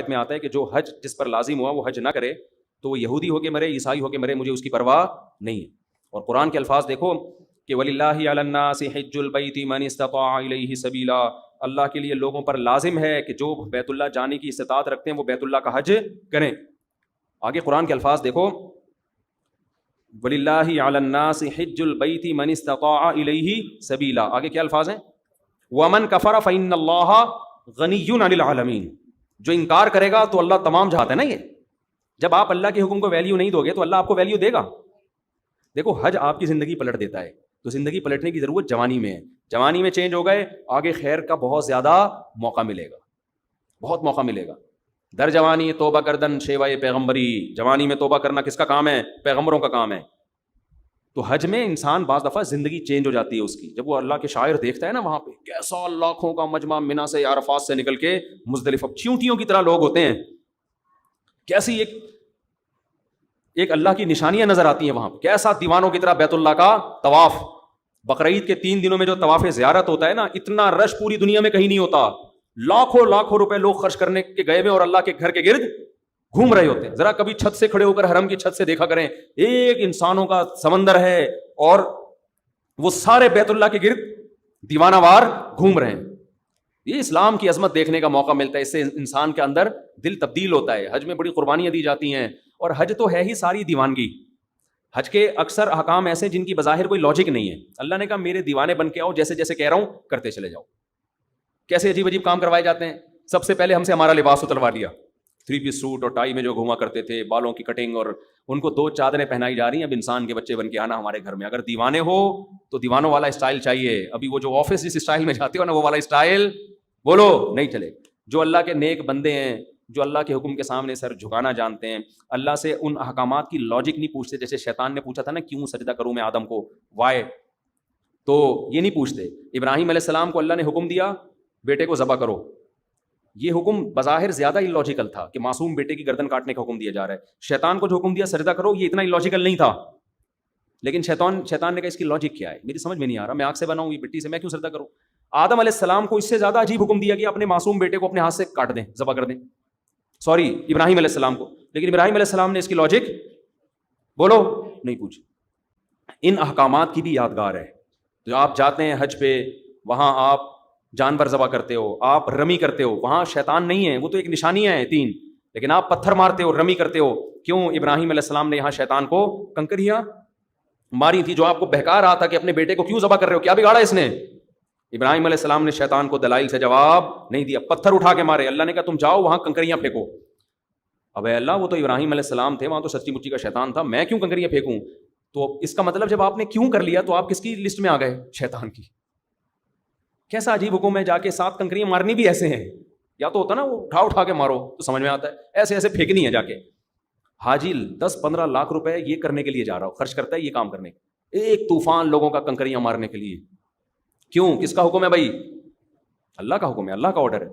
میں آتا ہے کہ جو حج جس پر لازم ہوا وہ حج نہ کرے تو وہ یہودی ہو کے مرے، عیسائی ہو کے مرے، مجھے اس کی پرواہ نہیں ہے۔ اور قرآن کے الفاظ دیکھو کہ وَلِلَّهِ عَلَى النَّاسِ حِجُّ الْبَيْتِ مَنِ اسْتَطَاعَ إِلَيْهِ سَبِيلًا، اللہ کے لیے لوگوں پر لازم ہے کہ جو بیت اللہ جانے کی استطاعت رکھتے ہیں وہ بیت اللہ کا حج کریں۔ آگے قرآن کے الفاظ دیکھو وَلِلَّهِ عَلَى النَّاسِ حِجُّ الْبَيْتِ مَنِ اسْتَطَاعَ إِلَيْهِ سَبِيلًا، آگے کیا الفاظ ہیں؟ وَمَنْ كَفَرَ فَإِنَّ اللَّهَ غَنِيٌّ عَنِ الْعَالَمِينَ، جو انکار کرے گا تو اللہ تمام جہات ہے نا۔ یہ جب آپ اللہ کے حکم کو ویلیو نہیں دو گے تو اللہ آپ کو ویلیو دے گا؟ دیکھو حج آپ کی زندگی پلٹ دیتا ہے، تو زندگی پلٹنے کی ضرورت جوانی میں ہے۔ جوانی میں چینج ہو گئے، آگے خیر کا بہت زیادہ موقع ملے گا، بہت موقع ملے گا۔ در جوانی توبہ کردن شیوائے پیغمبری، جوانی میں توبہ کرنا کس کا کام ہے؟ پیغمبروں کا کام ہے۔ تو حج میں انسان بعض دفعہ زندگی چینج ہو جاتی ہے اس کی، جب وہ اللہ کے شاعر دیکھتا ہے نا، وہاں پہ کیسا لاکھوں کا مجمع منا سے عرفات سے نکل کے مزدلفہ، چیونٹیوں کی طرح لوگ ہوتے ہیں، کیسی ایک اللہ کی نشانیاں نظر آتی ہیں وہاں پہ، کیسا دیوانوں کی طرح بیت اللہ کا طواف۔ بقرعید کے 3 دنوں میں جو طواف زیارت ہوتا ہے نا، اتنا رش پوری دنیا میں کہیں نہیں ہوتا۔ لاکھوں لاکھوں روپے لوگ خرچ کرنے کے گئے ہوئے اور اللہ کے گھر کے گرد گھوم رہے ہوتے ہیں۔ ذرا کبھی چھت سے کھڑے ہو کر حرم کی چھت سے دیکھا کریں، ایک انسانوں کا سمندر ہے اور وہ سارے بیت اللہ کے گرد دیوانہ وار گھوم رہے ہیں۔ یہ اسلام کی عظمت دیکھنے کا موقع ملتا ہے، اس سے انسان کے اندر دل تبدیل ہوتا ہے۔ حج میں بڑی قربانیاں دی جاتی ہیں، اور حج تو ہے ہی ساری دیوانگی۔ حج کے اکثر احکام ایسے جن کی بظاہر کوئی لاجک نہیں ہے، اللہ نے کہا میرے دیوانے بن کے آؤ، جیسے جیسے کہہ رہا ہوں کرتے چلے جاؤ۔ کیسے عجیب عجیب کام کروائے جاتے ہیں۔ سب سے پہلے ہم سے ہمارا لباس اتروا لیا، 3 پیس سوٹ اور ٹائی میں جو گھوما کرتے تھے، بالوں کی کٹنگ، اور ان کو 2 چادریں پہنائی جا رہی ہیں۔ اب انسان کے بچے بن کے آنا ہمارے گھر میں، اگر دیوانے ہو تو دیوانوں والا اسٹائل چاہیے۔ ابھی وہ جو آفس جس اسٹائل میں جاتے ہو نا، وہ والا اسٹائل بولو نہیں چلے۔ جو اللہ کے نیک بندے ہیں، جو اللہ کے حکم کے سامنے سر جھکانا جانتے ہیں، اللہ سے ان احکامات کی لاجک نہیں پوچھتے۔ جیسے شیطان نے پوچھا تھا نا، کیوں سجدہ کروں میں آدم کو، وائے، تو یہ نہیں پوچھتے۔ ابراہیم علیہ السلام کو اللہ نے حکم دیا بیٹے کو ذبح کرو، یہ حکم بظاہر زیادہ ہی لاجیکل تھا کہ معصوم بیٹے کی گردن کاٹنے کا حکم دیا جا رہا ہے۔ شیطان کو جو حکم دیا سجدہ کرو، یہ اتنا ہی لاجیکل نہیں تھا، لیکن شیطان نے کہا اس کی لاجک کیا ہے، میری سمجھ میں نہیں آ رہا، میں آگ سے بنا ہوں، یہ مٹی سے، میں کیوں سجدہ کروں۔ آدم علیہ السلام کو اس سے زیادہ عجیب حکم دیا کہ اپنے معصوم بیٹے کو اپنے ہاتھ سے کاٹ دیں، ذبح کر دیں، سوری ابراہیم علیہ السلام کو، لیکن ابراہیم علیہ السلام نے اس کی لاجک بولو نہیں پوچھی۔ ان احکامات کی بھی یادگار ہے۔ جو آپ جاتے ہیں حج پہ، وہاں آپ جانور ذبح کرتے ہو، آپ رمی کرتے ہو، وہاں شیطان نہیں ہے، وہ تو ایک نشانیاں ہیں 3، لیکن آپ پتھر مارتے ہو، رمی کرتے ہو۔ کیوں؟ ابراہیم علیہ السلام نے یہاں شیطان کو کنکریاں ماری تھی، جو آپ کو بہکا رہا تھا کہ اپنے بیٹے کو کیوں ذبح کر رہے ہو، کیا بگاڑا اس نے۔ ابراہیم علیہ السلام نے شیطان کو دلائل سے جواب نہیں دیا، پتھر اٹھا کے مارے۔ اللہ نے کہا تم جاؤ وہاں کنکریاں پھینکو۔ اب اے اللہ، وہ تو ابراہیم علیہ السلام تھے، وہاں تو سچی مچی کا شیطان تھا، میں کیوں کنکریاں پھینکوں؟ تو اس کا مطلب جب آپ نے کیوں کر لیا تو آپ کس کی لسٹ میں آ گئے؟ شیطان کی۔ کیسا عجیب حکم ہے، جا کے 7 کنکریاں مارنی بھی ایسے ہیں، یا تو ہوتا نا وہ اٹھا کے مارو تو سمجھ میں آتا ہے، ایسے ایسے پھینکنی ہے جا کے۔ حاجی 10-15 لاکھ روپے یہ کرنے کے لیے جا رہا ہو، خرچ کرتا ہے یہ کام کرنے، ایک طوفان لوگوں کا کنکریاں مارنے کے لیے۔ کیوں؟ کس کا حکم ہے بھائی؟ اللہ کا حکم ہے، اللہ کا آرڈر ہے۔